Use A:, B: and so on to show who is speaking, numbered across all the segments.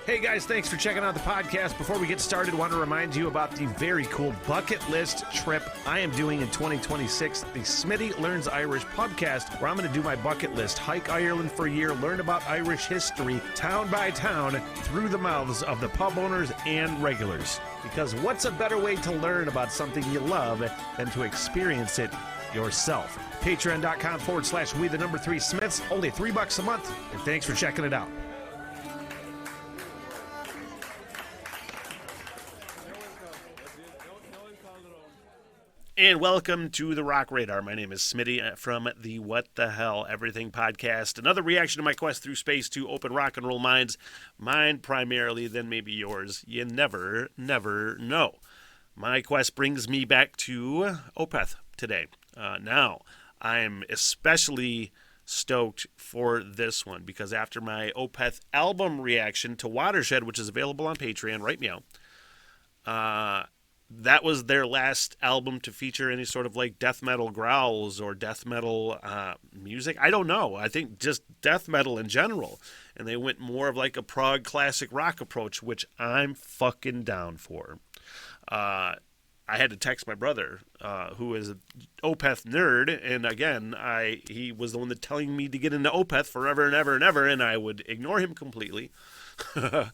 A: Hey guys, thanks for checking out the podcast. Before we get started, I want to remind you about the very cool bucket list trip I am doing in 2026, the Smitty Learns Irish podcast, where I'm going to do my bucket list, hike Ireland for a year, learn about Irish history, town by town, through the mouths of the pub owners and regulars. Because what's a better way to learn about something you love than to experience it yourself? Patreon.com/we3Smiths, only $3 a month, and thanks for checking it out. And welcome to the Rock Radar. My name is Smitty from the What the Hell Everything podcast. Another reaction to my quest through space to open rock and roll minds. Mine primarily, then maybe yours. You never know. My quest brings me back to Opeth today. Now, I'm especially stoked for this one because after my Opeth album reaction to Watershed, which is available on Patreon right now, that was their last album to feature any sort of like death metal growls or death metal music. I don't know. I think just death metal in general. And they went more of like a prog classic rock approach, which I'm fucking down for. I had to text my brother, who is an Opeth nerd, and again, he was the one that telling me to get into Opeth forever and ever and ever, and I would ignore him completely. I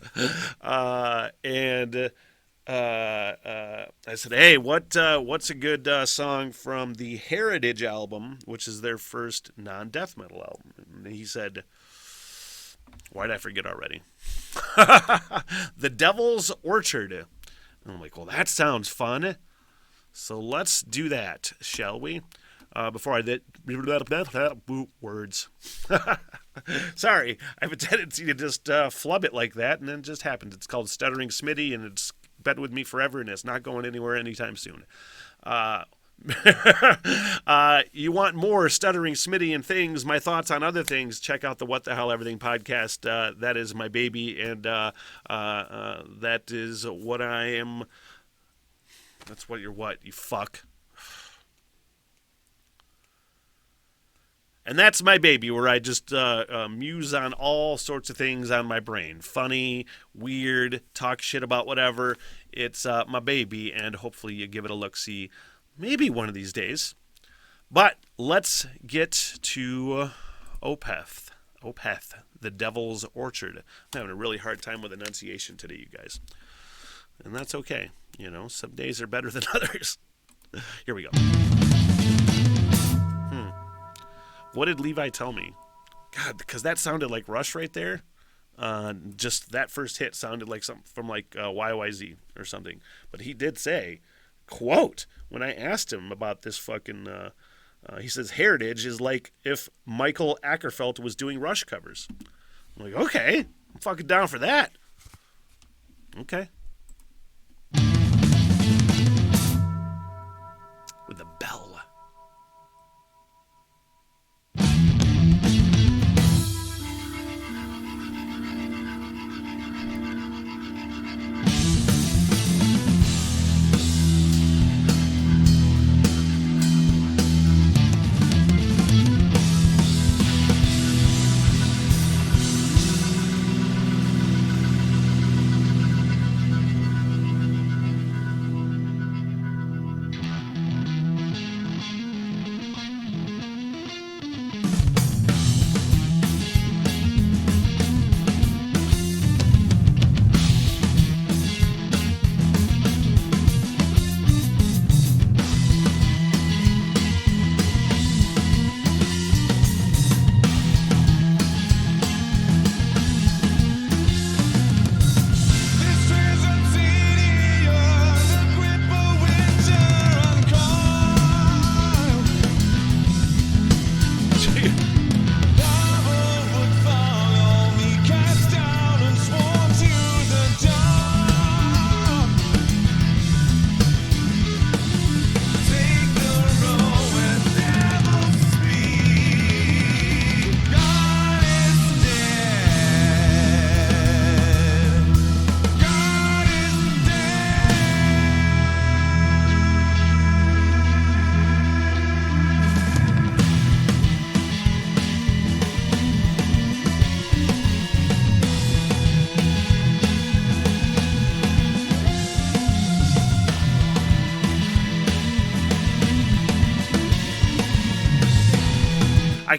A: said, hey, what's a good song from the Heritage album, which is their first non-death metal album? And he said, why did I forget already? The Devil's Orchard. And I'm like, well, that sounds fun. So let's do that, shall we? Before I did words. Sorry, I have a tendency to just flub it like that, and then it just happens. It's called Stuttering Smitty, and it's been with me forever, and it's not going anywhere anytime soon. You want more Stuttering Smitty and things, my thoughts on other things, check out the What the Hell Everything podcast. That is my baby, and that is what I am. That's what you're what, you fuck. And that's my baby, where I just muse on all sorts of things on my brain. Funny, weird, talk shit about whatever. It's my baby, and hopefully you give it a look-see maybe one of these days. But let's get to Opeth, the Devil's Orchard. I'm having a really hard time with enunciation today, you guys. And that's okay. You know, some days are better than others. Here we go. What did Levi tell me? God, because that sounded like Rush right there. Just that first hit sounded like something from like YYZ or something. But he did say, quote, when I asked him about this fucking, he says, Heritage is like if Michael Ackerfeld was doing Rush covers. I'm like, okay, I'm fucking down for that. Okay. With a bell.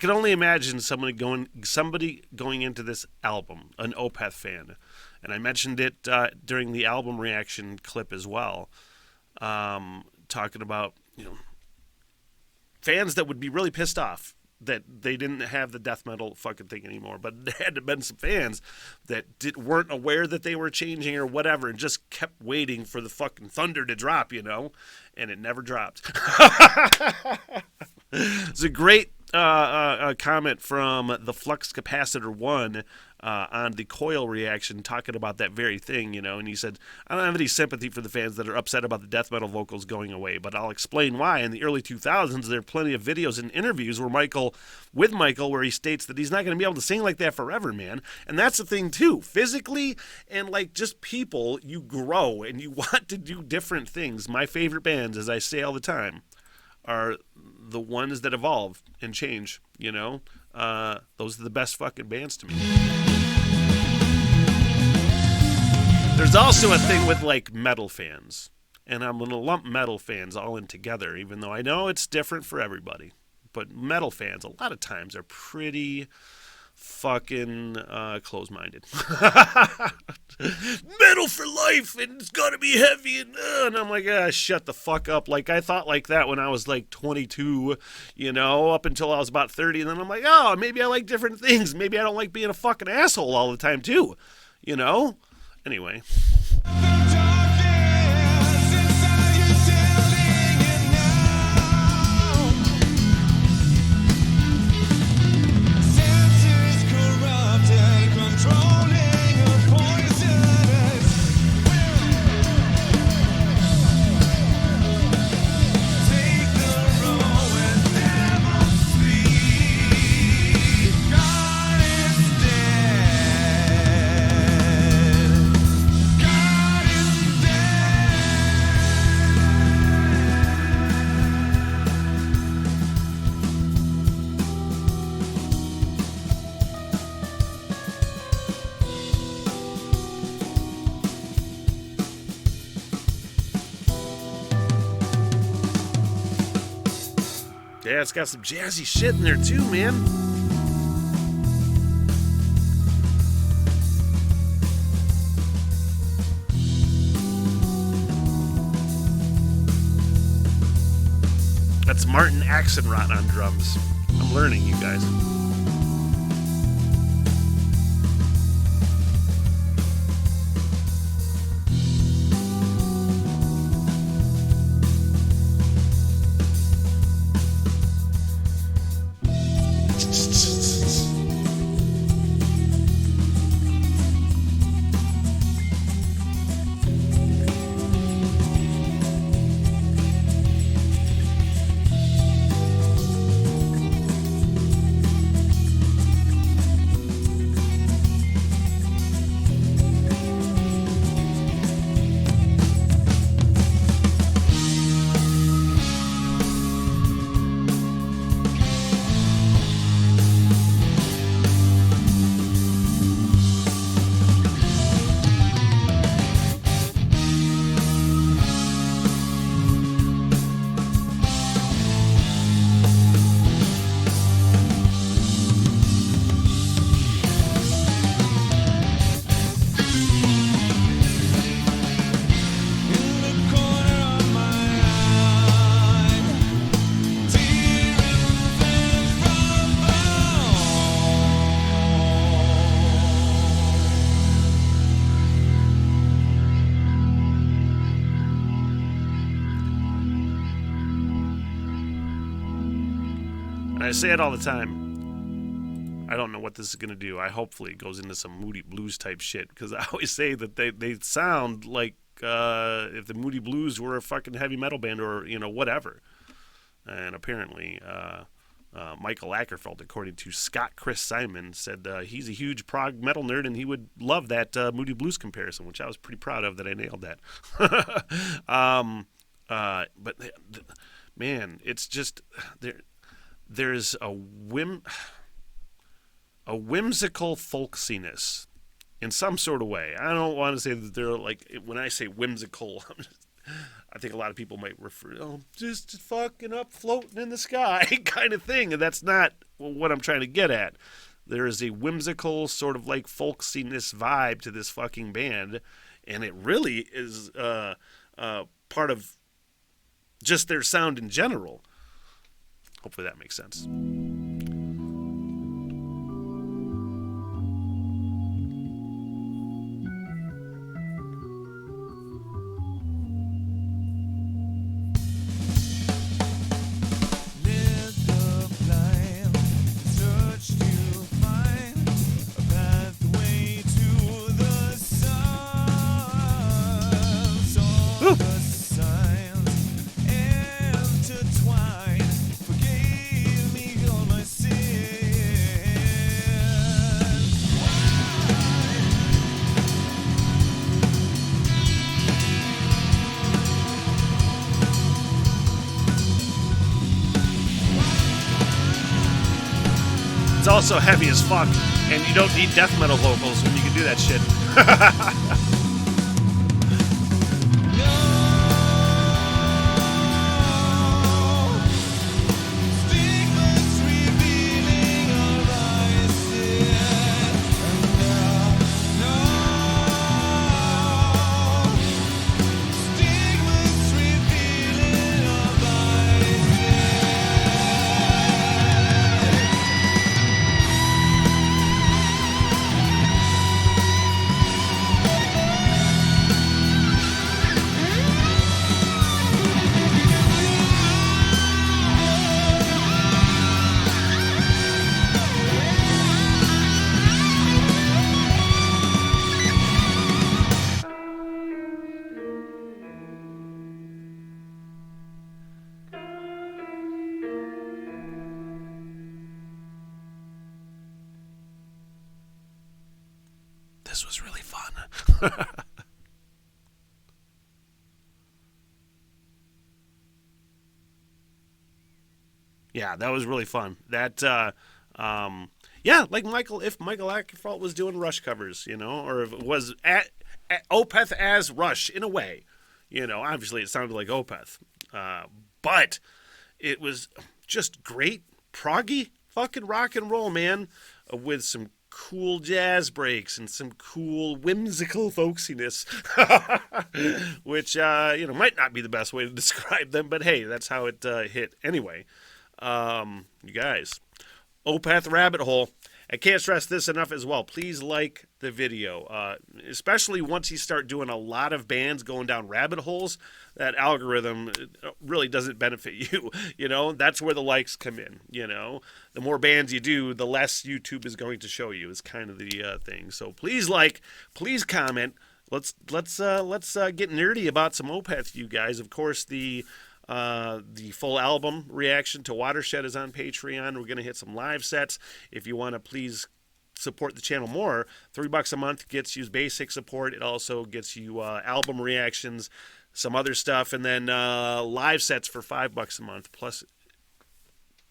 A: can only imagine somebody going into this album, an Opeth fan, and I mentioned it during the album reaction clip as well, talking about fans that would be really pissed off that they didn't have the death metal fucking thing anymore, but there had to been some fans that weren't aware that they were changing or whatever, and just kept waiting for the fucking thunder to drop, and it never dropped. It's a great comment from the Flux Capacitor 1 on the Coil reaction, talking about that very thing, and he said, I don't have any sympathy for the fans that are upset about the death metal vocals going away, but I'll explain why. In the early 2000s, there are plenty of videos and interviews where Michael, where he states that he's not going to be able to sing like that forever, man. And that's the thing, too. Physically and, like, just people, you grow and you want to do different things. My favorite bands, as I say all the time, are the ones that evolve and change, those are the best fucking bands to me. There's also a thing with, like, metal fans, and I'm going to lump metal fans all in together, even though I know it's different for everybody. But metal fans, a lot of times, are pretty fucking close-minded. Metal for life, and it's got to be heavy, and I'm like, shut the fuck up. Like, I thought like that when I was, like, 22, up until I was about 30, and then I'm like, oh, maybe I like different things. Maybe I don't like being a fucking asshole all the time, too, Anyway. Yeah, it's got some jazzy shit in there too, man. That's Martin Axelrod on drums. I'm learning, you guys. I say it all the time. I don't know what this is going to do. Hopefully it goes into some Moody Blues type shit, because I always say that they sound like if the Moody Blues were a fucking heavy metal band or, whatever. And apparently Michael Ackerfeld, according to Scott Chris Simon, said he's a huge prog metal nerd and he would love that Moody Blues comparison, which I was pretty proud of that I nailed that. But man, it's just there's a whimsical folksiness in some sort of way. I don't want to say that they're like, when I say whimsical, I think a lot of people might refer, just fucking up floating in the sky kind of thing. And that's not what I'm trying to get at. There is a whimsical, sort of like folksiness vibe to this fucking band. And it really is part of just their sound in general. Hopefully that makes sense. It's also heavy as fuck, and you don't need death metal vocals when you can do that shit. This was really fun. Yeah, that was really fun. That, yeah, like if Michael Ackerfault was doing Rush covers, or if it was at Opeth as Rush in a way, obviously it sounded like Opeth, but it was just great proggy fucking rock and roll, man, with some cool jazz breaks and some cool whimsical folksiness, which might not be the best way to describe them, but hey, that's how it hit anyway. You guys, Opeth Rabbit Hole. I can't stress this enough as well. Please like the video, especially once you start doing a lot of bands going down rabbit holes. That algorithm really doesn't benefit you. That's where the likes come in. The more bands you do, the less YouTube is going to show you. Is kind of the thing. So please please comment. Let's get nerdy about some Opeth, you guys. Of course, the full album reaction to Watershed is on Patreon. We're going to hit some live sets. If you want to please support the channel more, $3 a month gets you basic support. It also gets you album reactions, some other stuff, and then live sets for $5 a month, plus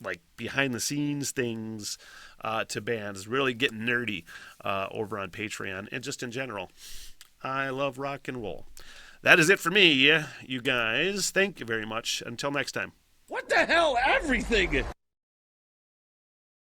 A: like behind the scenes things to bands. Really getting nerdy over on Patreon and just in general. I love rock and roll. That is it for me, you guys. Thank you very much. Until next time. What the hell? Everything!